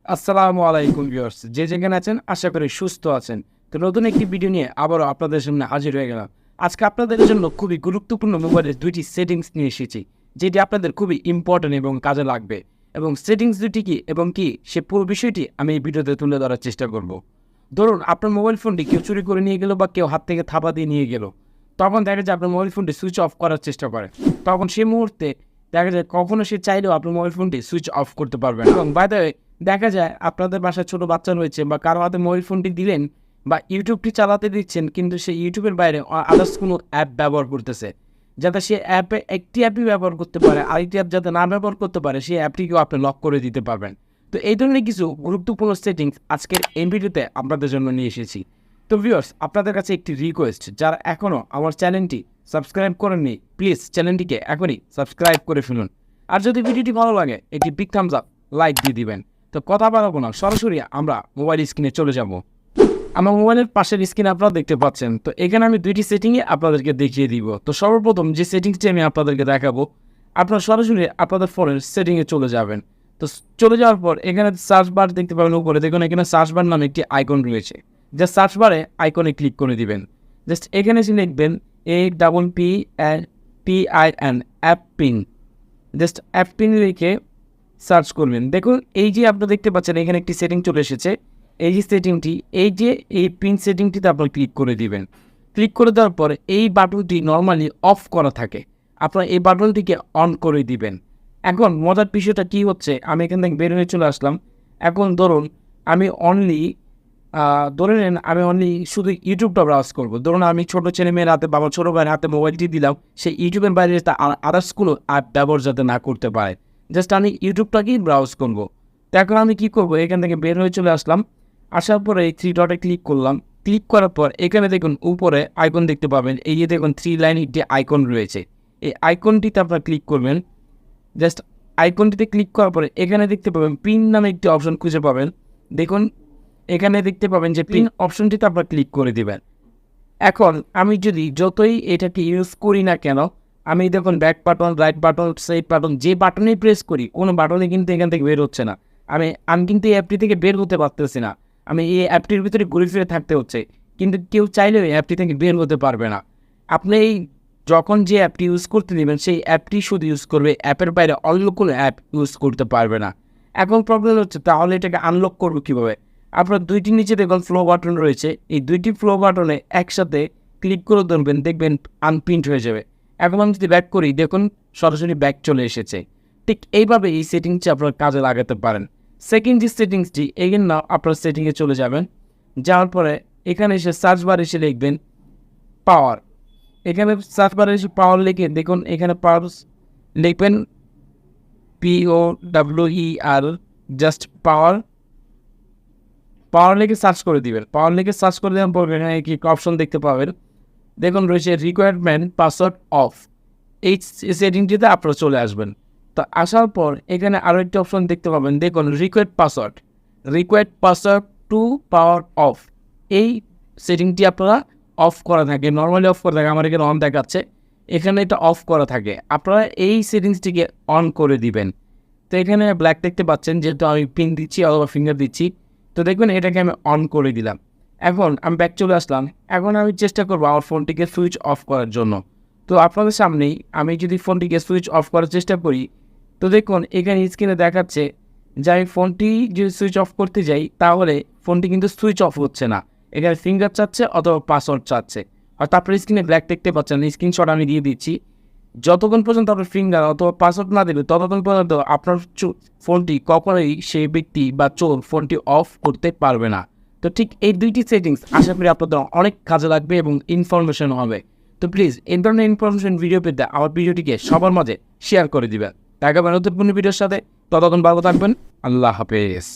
আসসালামু আলাইকুম ভিউয়ার্স, যে যেখানে আছেন আশা করি সুস্থ আছেন। তো নতুন একটি ভিডিও নিয়ে আবারও আপনাদের সামনে হাজির হয়ে গেলাম। আজকে আপনাদের জন্য খুবই গুরুত্বপূর্ণ মোবাইলের দুইটি সেটিংস নিয়ে এসেছি, যেটি আপনাদের খুবই ইম্পর্টেন্ট এবং কাজে লাগবে। এবং সেটিংস দুটি কি এবং কি সে পুরো বিষয়টি আমি এই ভিডিওতে তুলে ধরার চেষ্টা করব। ধরুন আপনার মোবাইল ফোনটি কেউ চুরি করে নিয়ে গেল বা কেউ হাত থেকে থাপা দিয়ে নিয়ে গেল, তখন দেখা যায় আপনার মোবাইল ফোনটি সুইচ অফ করার চেষ্টা করে। তখন সেই মুহূর্তে দেখা যায় কখনো সে চাইলেও আপনার মোবাইল ফোনটি সুইচ অফ করতে পারবে না। এবং বাই দ্য ওয়ে, দেখা যায় আপনাদের বাসায় ছোটো বাচ্চা রয়েছে বা কারো হাতে মোবাইল ফোনটি দিলেন বা ইউটিউবটি চালাতে দিচ্ছেন, কিন্তু সে ইউটিউবের বাইরে আদার্স কোনো অ্যাপ ব্যবহার করতেছে, যাতে সে অ্যাপে একটি অ্যাপই ব্যবহার করতে পারে, আরেকটি অ্যাপ যাতে না ব্যবহার করতে পারে সেই অ্যাপটিকেও আপনি লক করে দিতে পারবেন। তো এই ধরনের কিছু গুরুত্বপূর্ণ সেটিংস আজকের এই ভিডিওতে আপনাদের জন্য নিয়ে এসেছি। তো ভিউয়ার্স, আপনাদের কাছে একটি রিকোয়েস্ট, যারা এখনও আমার চ্যানেলটি সাবস্ক্রাইব করেননি প্লিজ চ্যানেলটিকে এখনই সাবস্ক্রাইব করে ফেলুন। আর যদি ভিডিওটি ভালো লাগে একটি বিগ থামস আপ লাইক দিয়ে দিবেন। তো কথা বাড়াবো না, সরাসরি আমরা মোবাইল স্ক্রিনে চলে যাব। আমার মোবাইলের পাশের স্ক্রিনে আপনারা দেখতে পাচ্ছেন। তো এখানে আমি দুইটি সেটিংয়ে আপনাদেরকে দেখিয়ে দিব। তো সর্বপ্রথম যে সেটিংসটি আমি আপনাদেরকে দেখাবো, আপনারা সরাসরি আপনাদের ফোনের সেটিংয়ে চলে যাবেন। তো চলে যাওয়ার পর এখানে সার্চ বার দেখতে পাবেন, উপরে দেখুন এখানে সার্চ বার নামে একটি আইকন রয়েছে। জাস্ট সার্চ বারে আইকনে ক্লিক করে দিবেন। জাস্ট এখানে এসে লিখবেন APPIN app pin. Just app pin লিখে সার্চ করবেন। দেখুন এই যে আপনারা দেখতে পাচ্ছেন এখানে একটি সেটিং চলে এসেছে। এই যে সেটিংটি, এই পিন সেটিংটিতে আপনারা ক্লিক করে দিবেন। ক্লিক করে দেওয়ার পরে এই বাটনটি নর্মালি অফ করা থাকে, আপনারা এই বাটনটিকে অন করে দিবেন। এখন মজার বিষয়টা কী হচ্ছে, আমি এখান থেকে বের হয়ে চলে আসলাম। এখন ধরুন আমি ধরে নেন আমি অনলি শুধু ইউটিউবটা ব্রাউজ করবো। ধরুন আমি ছোটো ছেলে মেয়ের হাতে বা ছোটো ভাইয়ের হাতে মোবাইলটি দিলাম, সেই ইউটিউবের বাইরে আদার্সগুলো অ্যাপ ব্যবহার যাতে না করতে পারে, জাস্ট আমি ইউটিউবটাকেই ব্রাউজ করবো। তো এখন আমি কী করবো, এখান থেকে বের হয়ে চলে আসলাম। আসার পরে এই থ্রি ডটে ক্লিক করলাম। ক্লিক করার পর এখানে দেখুন উপরে আইকন দেখতে পাবেন, এই যে দেখুন থ্রি লাইন একটি আইকন রয়েছে, এই আইকনটিতে আপনারা ক্লিক করবেন। জাস্ট আইকনটিতে ক্লিক করার পরে এখানে দেখতে পাবেন পিন নামে একটি অপশন খুঁজে পাবেন। দেখুন এখানে দেখতে পাবেন যে পিন অপশনটিতে আপনারা ক্লিক করে দিবেন। এখন আমি যদি যতই এটাকে ইউজ করি না কেন, আমি দেখুন back button, right button, save button, যে বাটনেই প্রেস করি কোনো বাটনে কিন্তু এখান থেকে বের হচ্ছে না। আমি কিন্তু এই অ্যাপটি থেকে বের হতে পারতেছি না, আমি এই অ্যাপটির ভিতরে ঘুরে ফিরে থাকতে হচ্ছে। কিন্তু কেউ চাইলেও এই অ্যাপটি থেকে বের হতে পারবে না। আপনি যখন যে অ্যাপটি ইউজ করতে দেবেন সেই অ্যাপটি শুধু ইউজ করবে, অ্যাপের বাইরে অন্য কোনো অ্যাপ ইউজ করতে পারবে না। এখন প্রবলেম হচ্ছে তাহলে এটাকে আনলক করবো কীভাবে? আপনার দুইটি নিচে দেখুন ফ্লো বাটন রয়েছে, এই দুইটি ফ্লো বাটনে একসাথে ক্লিক করে ধরবেন, দেখবেন আনপ্রিন্ট হয়ে যাবে। এখন আমি যদি ব্যাক করি, দেখুন সরাসরি ব্যাক চলে এসেছে। ঠিক এইভাবে এই সেটিংসটি আপনার কাজে লাগাতে পারেন। সেকেন্ড যে সেটিংসটি, এগেন না আপনার সেটিংয়ে চলে যাবেন। যাওয়ার পরে এখানে এসে সার্চ বার এসে লিখবেন পাওয়ার। এখানে সার্চ বারে এসে পাওয়ার লিখে দেখুন এখানে পাওয়ার লিখবেন POWER, জাস্ট পাওয়ার লিখে সার্চ করে দিবেন। পাওয়ার লিখে সার্চ করে দেওয়ার পর এখানে কি অপশন দেখতে পাবেন, দেখুন রয়েছে রিকোয়ারমেন্ট পাসওয়ার্ড অফ। এই সেটিংটিতে আপনারা চলে আসবেন। তো আসার পর এখানে আরও একটি অপশন দেখতে পাবেন, দেখুন required password to power off. এই সেটিংটি আপনারা অফ করা থাকে, নর্মালি অফ করা থাকে, আমার এখানে অন দেখাচ্ছে, এখানে এটা অফ করা থাকে। আপনারা এই সেটিংসটিকে অন করে দিবেন। তো এখানে ব্ল্যাক দেখতে পাচ্ছেন, যেহেতু আমি পিন দিচ্ছি অথবা ফিঙ্গার দিচ্ছি। তো দেখবেন এটাকে আমি অন করে দিলাম। এখন আমি ব্যাক চলে আসলাম। এখন আমি চেষ্টা করবো আমার ফোনটিকে সুইচ অফ করার জন্য। তো আপনাদের সামনেই আমি যদি ফোনটিকে সুইচ অফ করার চেষ্টা করি, তো দেখুন এখানে স্ক্রিনে দেখাচ্ছে যে আমি ফোনটি যদি সুইচ অফ করতে যাই তাহলে ফোনটি কিন্তু সুইচ অফ হচ্ছে না। এখানে ফিঙ্গার চাচ্ছে অথবা পাসওয়ার্ড চাচ্ছে। আর তারপরে স্ক্রিনে ব্ল্যাক দেখতে পাচ্ছেন, স্ক্রিনশট আমি দিয়ে দিচ্ছি। যতক্ষণ পর্যন্ত আপনার ফিঙ্গার অথবা পাসওয়ার্ড না দেবে ততক্ষণ পর্যন্ত আপনার ফোনটি কখনোই সেই ব্যক্তি বা চোর ফোনটি অফ করতে পারবে না। তো ঠিক এই দুইটি সেটিংস আশা করি আপনাদের অনেক কাজে লাগবে এবং ইনফরমেশন হবে। তো প্লিজ এই ধরনের ইনফরমেশন ভিডিও পেতে আমার ভিডিওটিকে সবার মাঝে শেয়ার করে দিবেন। দেখা হবে নতুন কোনো ভিডিওর সাথে। ততক্ষণ ভালো থাকবেন। আল্লাহ হাফেজ।